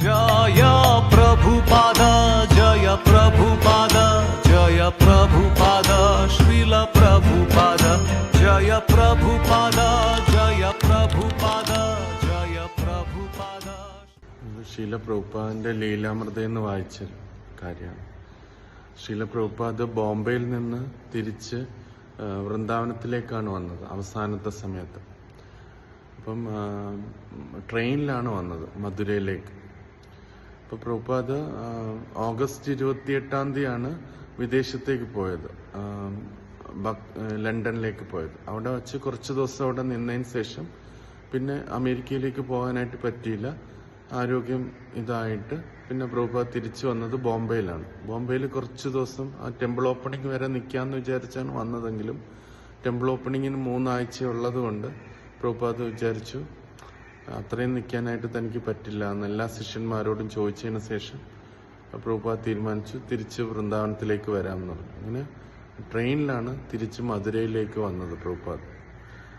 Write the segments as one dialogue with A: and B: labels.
A: जय प्रभुपाद जय प्रभुपाद जय प्रभुपाद श्रील प्रभुपाद जय प्रभुपाद जय प्रभुपाद जय प्रभुपाद.
B: ശീല പ്രഭുപാദിന്റെ ലീലാമൃത എന്ന് വായിച്ച കാര്യമാണ്. ശീല പ്രഭുപാദ് ബോംബെയിൽ നിന്ന് തിരിച്ച് വൃന്ദാവനത്തിലേക്കാണ് വന്നത് അവസാനത്തെ സമയത്ത്. അപ്പം ട്രെയിനിലാണ് വന്നത് മധുരയിലേക്ക്. അപ്പോൾ പ്രഭുപാദ് ഓഗസ്റ്റ് 28 വിദേശത്തേക്ക് പോയത്, ലണ്ടനിലേക്ക് പോയത്. അവിടെ വച്ച് കുറച്ച് ദിവസം അവിടെ നിന്നതിന് ശേഷം പിന്നെ അമേരിക്കയിലേക്ക് പോകാനായിട്ട് പറ്റിയില്ല. ആരോഗ്യം ഇതായിട്ട് പിന്നെ പ്രഭുപാദ് തിരിച്ചു വന്നത് ബോംബെയിലാണ്. ബോംബെയിൽ കുറച്ച് ദിവസം ആ ടെമ്പിൾ ഓപ്പണിംഗ് വരെ നിൽക്കാമെന്ന് വിചാരിച്ചാണ് വന്നതെങ്കിലും ടെമ്പിൾ ഓപ്പണിങ്ങിന് 3 ആഴ്ച ഉള്ളത് കൊണ്ട് പ്രഭുപാദ് വിചാരിച്ചു അത്രയും നിൽക്കാനായിട്ട് തനിക്ക് പറ്റില്ല എന്ന് എല്ലാ ശിഷ്യന്മാരോടും ചോദിച്ചതിന് ശേഷം പ്രഭുപാദ് തീരുമാനിച്ചു തിരിച്ച് വൃന്ദാവനത്തിലേക്ക് വരാമെന്ന് പറഞ്ഞു. അങ്ങനെ ട്രെയിനിലാണ് തിരിച്ച് മധുരയിലേക്ക് വന്നത് പ്രഭുപാദ്.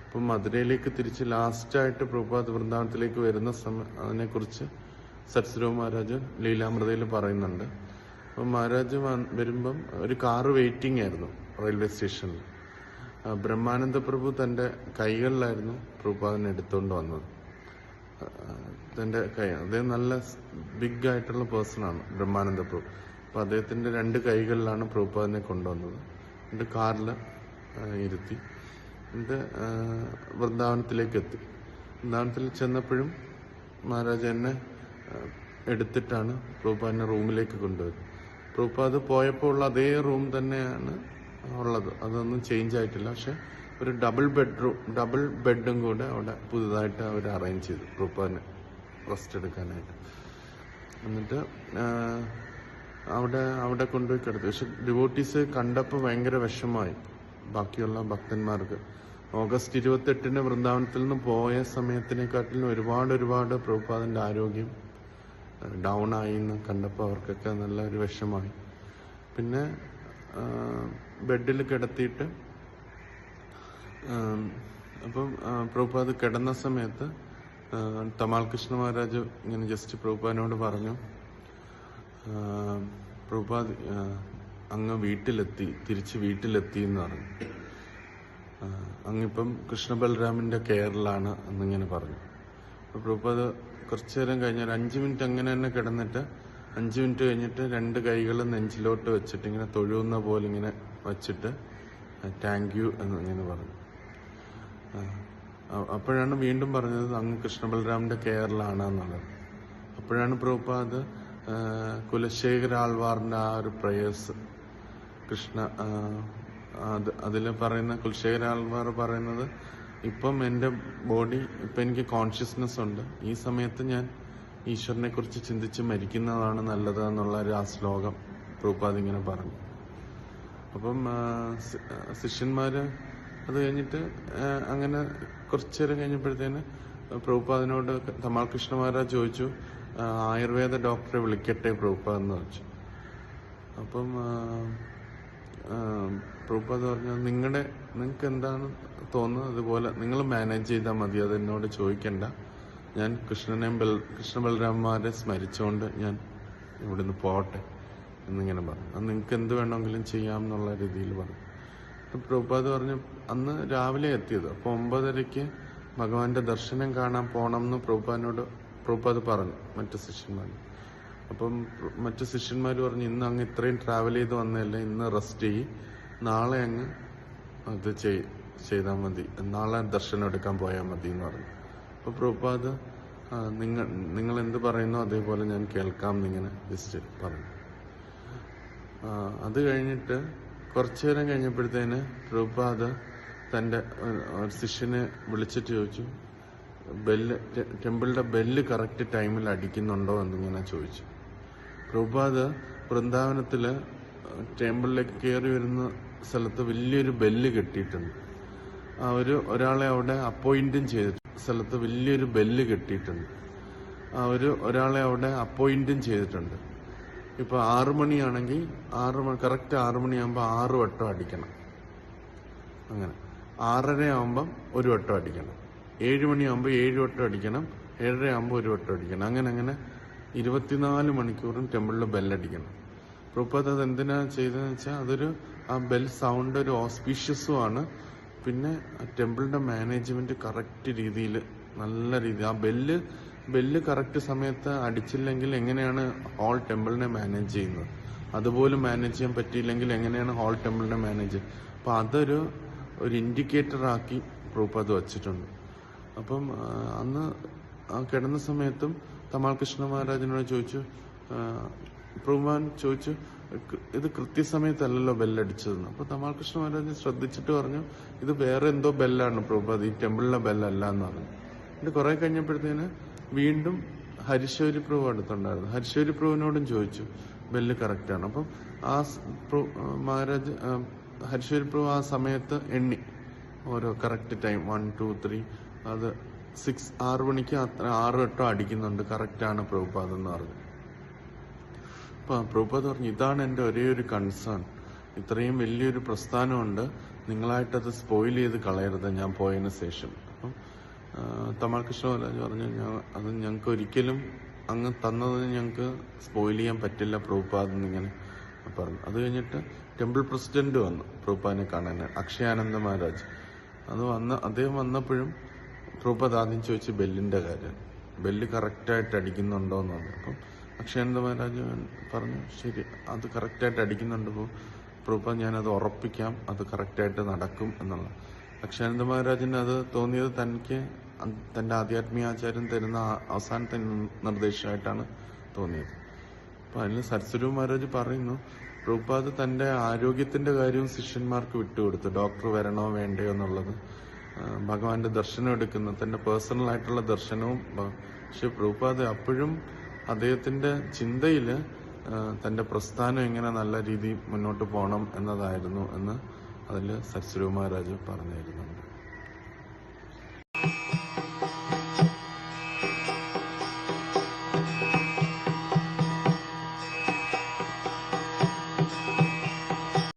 B: അപ്പം മധുരയിലേക്ക് തിരിച്ച് ലാസ്റ്റായിട്ട് പ്രഭുപാദ് വൃന്ദാവനത്തിലേക്ക് വരുന്ന അതിനെക്കുറിച്ച് സരസ്വതി മഹാരാജ് ലീലാമൃതയിൽ പറയുന്നുണ്ട്. അപ്പം മഹാരാജ് വരുമ്പം ഒരു കാറ് വെയിറ്റിംഗ് ആയിരുന്നു റെയിൽവേ സ്റ്റേഷനിൽ. ബ്രഹ്മാനന്ദ പ്രഭു തൻ്റെ കൈകളിലായിരുന്നു പ്രഭുപാദിനെ എടുത്തുകൊണ്ട് വന്നത്. തൻ്റെ കൈ, അദ്ദേഹം നല്ല ബിഗ് ആയിട്ടുള്ള പേഴ്സണാണ് ബ്രഹ്മാനന്ദ പ്രഭു. അപ്പോൾ അദ്ദേഹത്തിൻ്റെ 2 കൈകളിലാണ് പ്രഭുപാദിനെ കൊണ്ടുവന്നത്. എന്നിട്ട് കാറിൽ ഇരുത്തി എന്നിട്ട് വൃന്ദാവനത്തിലേക്ക് എത്തി. വൃന്ദാവനത്തിൽ ചെന്നപ്പോഴും മഹാരാജ എന്നെ എടുത്തിട്ടാണ് പ്രഭുപാദിനെ റൂമിലേക്ക് കൊണ്ടുവരുന്നത്. പ്രഭുപാദ് പോയപ്പോൾ ഉള്ള അതേ റൂം തന്നെയാണ് ഉള്ളത്, അതൊന്നും ചേഞ്ച് ആയിട്ടില്ല. പക്ഷെ ഒരു ഡബിൾ ബെഡും കൂടെ അവിടെ പുതുതായിട്ട് അവർ അറേഞ്ച് ചെയ്തു പ്രഭുപാദിനെ റെസ്റ്റ് എടുക്കാനായിട്ട്. എന്നിട്ട് അവിടെ കൊണ്ടുപോയി കിടത്തി. പക്ഷെ ഡിവോട്ടീസ് കണ്ടപ്പോൾ ഭയങ്കര വിഷമമായി ബാക്കിയുള്ള ഭക്തന്മാർക്ക്. ഓഗസ്റ്റ് 28 വൃന്ദാവനത്തിൽ നിന്ന് പോയ സമയത്തിനെക്കാട്ടിലും ഒരുപാട് പ്രഭുപാദിന്റെ ആരോഗ്യം ഡൗൺ ആയി എന്ന് കണ്ടപ്പോൾ അവർക്കൊക്കെ നല്ലൊരു വിഷമമായി. പിന്നെ ബെഡിൽ കിടത്തിയിട്ട് അപ്പം പ്രഭുപാദ് കിടന്ന സമയത്ത് തമാൽ കൃഷ്ണ മഹാരാജ് ഇങ്ങനെ ജസ്റ്റ് പ്രഭുപാദിനോട് പറഞ്ഞു, പ്രഭുപാദ് അങ്ങ് തിരിച്ച് വീട്ടിലെത്തി എന്ന് പറഞ്ഞു. അങ്ങിപ്പം കൃഷ്ണ ബലരാമിന്റെ കെയറിലാണ് എന്നിങ്ങനെ പറഞ്ഞു. അപ്പോൾ പ്രഭുപാദ് കുറച്ചു നേരം കഴിഞ്ഞ ഒരു 5 മിനിറ്റ് അങ്ങനെ തന്നെ കിടന്നിട്ട് 5 മിനിറ്റ് കഴിഞ്ഞിട്ട് 2 കൈകളും നെഞ്ചിലോട്ട് വെച്ചിട്ട് ഇങ്ങനെ തൊഴുന്ന പോലെ ഇങ്ങനെ വച്ചിട്ട് താങ്ക് യു എന്നിങ്ങനെ പറഞ്ഞു. അപ്പോഴാണ് വീണ്ടും പറഞ്ഞത് അങ്ങ് കൃഷ്ണ ബലരാമിന്റെ കെയറിലാണ് എന്നുള്ളത്. അപ്പോഴാണ് പ്രഭുപാദ് കുലശേഖര ആൾവാറിന്റെ ആ ഒരു പ്രേയേഴ്സ് അതിൽ പറയുന്ന കുലശേഖര ആൾവാർ പറയുന്നത്, ഇപ്പം എൻ്റെ ബോഡി, ഇപ്പം എനിക്ക് കോൺഷ്യസ്നെസ് ഉണ്ട്, ഈ സമയത്ത് ഞാൻ ഈശ്വരനെ കുറിച്ച് ചിന്തിച്ച് മരിക്കുന്നതാണ് നല്ലത് എന്നുള്ള ആ ശ്ലോകം പ്രഭുപാദ് ഇങ്ങനെ പറഞ്ഞു. അപ്പം ശിഷ്യന്മാര് അത് കഴിഞ്ഞിട്ട് അങ്ങനെ കുറച്ചു നേരം കഴിഞ്ഞപ്പോഴത്തേന് പ്രഭുപാദിനോട് തമാൽ കൃഷ്ണ മഹാരാജ് ചോദിച്ചു, ആയുർവേദ ഡോക്ടറെ വിളിക്കട്ടെ പ്രഭുപാദ് എന്ന് വെച്ചു. അപ്പം പ്രഭുപാദ് പറഞ്ഞു, നിങ്ങൾക്ക് എന്താണ് തോന്നുന്നത് അതുപോലെ നിങ്ങൾ മാനേജ് ചെയ്താൽ മതി, അത് എന്നോട് ചോദിക്കണ്ട, ഞാൻ കൃഷ്ണ ബലരാമന്മാരെ സ്മരിച്ചുകൊണ്ട് ഞാൻ ഇവിടുന്ന് പോട്ടെ എന്നിങ്ങനെ പറഞ്ഞു. അത് നിങ്ങൾക്ക് എന്ത് വേണമെങ്കിലും ചെയ്യാം എന്നുള്ള രീതിയിൽ പറഞ്ഞു. പ്രഭുപാദ് പറഞ്ഞു, അന്ന് രാവിലെ എത്തിയത്, അപ്പോൾ 9:30 ഭഗവാന്റെ ദർശനം കാണാൻ പോകണം എന്ന് പ്രഭുപാദ് പറഞ്ഞു മറ്റു ശിഷ്യന്മാർ. അപ്പം മറ്റു ശിഷ്യന്മാർ പറഞ്ഞു, ഇന്ന് അങ്ങ് ഇത്രയും ട്രാവൽ ചെയ്ത് വന്നതല്ലേ, ഇന്ന് റെസ്റ്റ് ചെയ്യ്, നാളെ അങ്ങ് അത് ചെയ്താൽ മതി, നാളെ ദർശനം എടുക്കാൻ പോയാൽ മതി എന്ന് പറഞ്ഞു. അപ്പോൾ പ്രഭുപാദ് നിങ്ങൾ എന്ത് പറയുന്നോ അതേപോലെ ഞാൻ കേൾക്കാം എന്നിങ്ങനെ ജസ്റ്റ് പറഞ്ഞു. അത് കഴിഞ്ഞിട്ട് കുറച്ചു നേരം കഴിഞ്ഞപ്പോഴത്തേന് പ്രഭുപാദ് തൻ്റെ ഒരു ശിഷ്യനെ വിളിച്ചിട്ട് ചോദിച്ചു, ടെമ്പിളിന്റെ ബെല്ല് കറക്റ്റ് ടൈമിൽ അടിക്കുന്നുണ്ടോ എന്നിങ്ങനെ ചോദിച്ചു. പ്രഭുപാദ് വൃന്ദാവനത്തില് ടെമ്പിളിലേക്ക് കയറി വരുന്ന സ്ഥലത്ത് വലിയൊരു ബെല്ല് കെട്ടിയിട്ടുണ്ട്. ഒരാളെ അവിടെ അപ്പോയിന്റും ചെയ്തിട്ടുണ്ട്. സ്ഥലത്ത് വലിയൊരു ബെല്ല് കെട്ടിയിട്ടുണ്ട്. ഒരാളെ അവിടെ അപ്പോയിന്റും ചെയ്തിട്ടുണ്ട്. ഇപ്പൊ 6 മണിയാണെങ്കിൽ കറക്റ്റ് 6 മണിയാകുമ്പോൾ 6 വട്ടം അടിക്കണം. അങ്ങനെ 6:30 ആകുമ്പം 1 വട്ടം അടിക്കണം. 7 മണിയാകുമ്പോൾ 7 വട്ടം അടിക്കണം. 7:30 ആകുമ്പോൾ 1 വട്ടം അടിക്കണം. അങ്ങനെ 24 മണിക്കൂറും ടെമ്പിളിൽ ബെല്ലടിക്കണം. പ്രഭുപാദ് അത് എന്തിനാ ചെയ്തതെന്ന് വെച്ചാൽ അതൊരു ആ ബെൽ സൗണ്ട് ഒരു ഓസ്പീഷ്യസുമാണ്. പിന്നെ ടെമ്പിളിന്റെ മാനേജ്മെന്റ് കറക്റ്റ് രീതിയിൽ നല്ല രീതി ആ ബെല്ല് കറക്റ്റ് സമയത്ത് അടിച്ചില്ലെങ്കിൽ എങ്ങനെയാണ് ഹോൾ ടെമ്പിളിനെ മാനേജ് ചെയ്യുന്നത്, അതുപോലും മാനേജ് ചെയ്യാൻ പറ്റിയില്ലെങ്കിൽ എങ്ങനെയാണ് ഹോൾ ടെമ്പിളിനെ മാനേജ്. അപ്പം അതൊരു ഇൻഡിക്കേറ്റർ ആക്കി പ്രഭുപാദ് വച്ചിട്ടുണ്ട്. അപ്പം അന്ന് കിടന്ന സമയത്തും തമാൽ കൃഷ്ണ മഹാരാജിനോട് ചോദിച്ചു, പ്രഭുപാൻ ചോദിച്ചു, ഇത് കൃത്യസമയത്തല്ലല്ലോ ബെല്ലടിച്ചതെന്ന്. അപ്പൊ തമാൽ കൃഷ്ണ മഹാരാജ് ശ്രദ്ധിച്ചിട്ട് പറഞ്ഞു, ഇത് വേറെ എന്തോ ബെല്ലാണ് പ്രഭുപാദ്, ഈ ടെമ്പിളിലെ ബെല്ലല്ല എന്ന് പറഞ്ഞു. എന്നിട്ട് കുറെ കഴിഞ്ഞപ്പോഴത്തേന് വീണ്ടും ഹരിശൗരി പ്രഭു അടുത്തുണ്ടായിരുന്നു. ഹരിശൗരി പ്രഭുവിനോടും ചോദിച്ചു ബെല്ല് കറക്റ്റാണ്. അപ്പം ആ മഹാരാജ് ഹരിശൗരി പ്രഭു ആ സമയത്ത് എണ്ണി ഓരോ കറക്റ്റ് ടൈം 1, 2, 3 അത് 6 മണിക്ക് 6 വട്ടം അടിക്കുന്നുണ്ട്, കറക്റ്റാണ് പ്രഭുപാദ് എന്ന് പറഞ്ഞു. അപ്പൊ പ്രഭുപാദ് പറഞ്ഞു, ഇതാണ് എൻ്റെ ഒരേ ഒരു കൺസേൺ, ഇത്രയും വലിയൊരു പ്രസ്ഥാനമുണ്ട്, നിങ്ങളായിട്ടത് സ്പോയിൽ ചെയ്ത് കളയരുത് ഞാൻ പോയതിന് ശേഷം. അപ്പം തമാൽ കൃഷ്ണ മഹാരാജ് പറഞ്ഞു, അത് ഞങ്ങൾക്ക് ഒരിക്കലും അങ്ങ് തന്നതിന് ഞങ്ങൾക്ക് സ്പോയിൽ ചെയ്യാൻ പറ്റില്ല പ്രഭുപാദ് എന്നിങ്ങനെ പറഞ്ഞു. അത് കഴിഞ്ഞിട്ട് ടെമ്പിൾ പ്രസിഡന്റ് വന്നു പ്രഭുപാദിനെ കാണാൻ, അക്ഷയാനന്ദ മഹാരാജ്. അദ്ദേഹം വന്നപ്പോഴും പ്രഭുപാദ് ആദ്യം ചോദിച്ചു ബെല്ലിന്റെ കാര്യം, ബെല്ല് കറക്റ്റായിട്ട് അടിക്കുന്നുണ്ടോ എന്ന് പറഞ്ഞു. അപ്പം അക്ഷയാനന്ദ മഹാരാജ് പറഞ്ഞു, ശരി അത് കറക്റ്റായിട്ട് അടിക്കുന്നുണ്ട് പ്രഭുപാദ്, ഞാനത് ഉറപ്പിക്കാം, അത് കറക്റ്റായിട്ട് നടക്കും എന്നുള്ള. അക്ഷയാനന്ദ മഹാരാജിന് അത് തോന്നിയത് തന്റെ ആധ്യാത്മികാചാര്യൻ തരുന്ന അവസാനത്തെ നിർദ്ദേശമായിട്ടാണ് തോന്നിയത്. അപ്പൊ അതിൽ സരസ്വരൂപ മഹാരാജ് പറയുന്നു, പ്രഭുപാദ് തന്റെ ആരോഗ്യത്തിന്റെ കാര്യവും ശിഷ്യന്മാർക്ക് വിട്ടുകൊടുത്തു, ഡോക്ടർ വരണോ വേണ്ടയോ എന്നുള്ളത്. ഭഗവാന്റെ ദർശനം എടുക്കുന്ന തന്റെ പേഴ്സണൽ ആയിട്ടുള്ള ദർശനവും. പക്ഷെ പ്രഭുപാദ് അപ്പോഴും അദ്ദേഹത്തിന്റെ ചിന്തയില് തന്റെ പ്രസ്ഥാനം എങ്ങനെ നല്ല രീതിയിൽ മുന്നോട്ട് പോകണം എന്നതായിരുന്നു എന്ന് അതിൽ സരസ്വരൂപ മഹാരാജ് പറഞ്ഞിരുന്നുണ്ട്.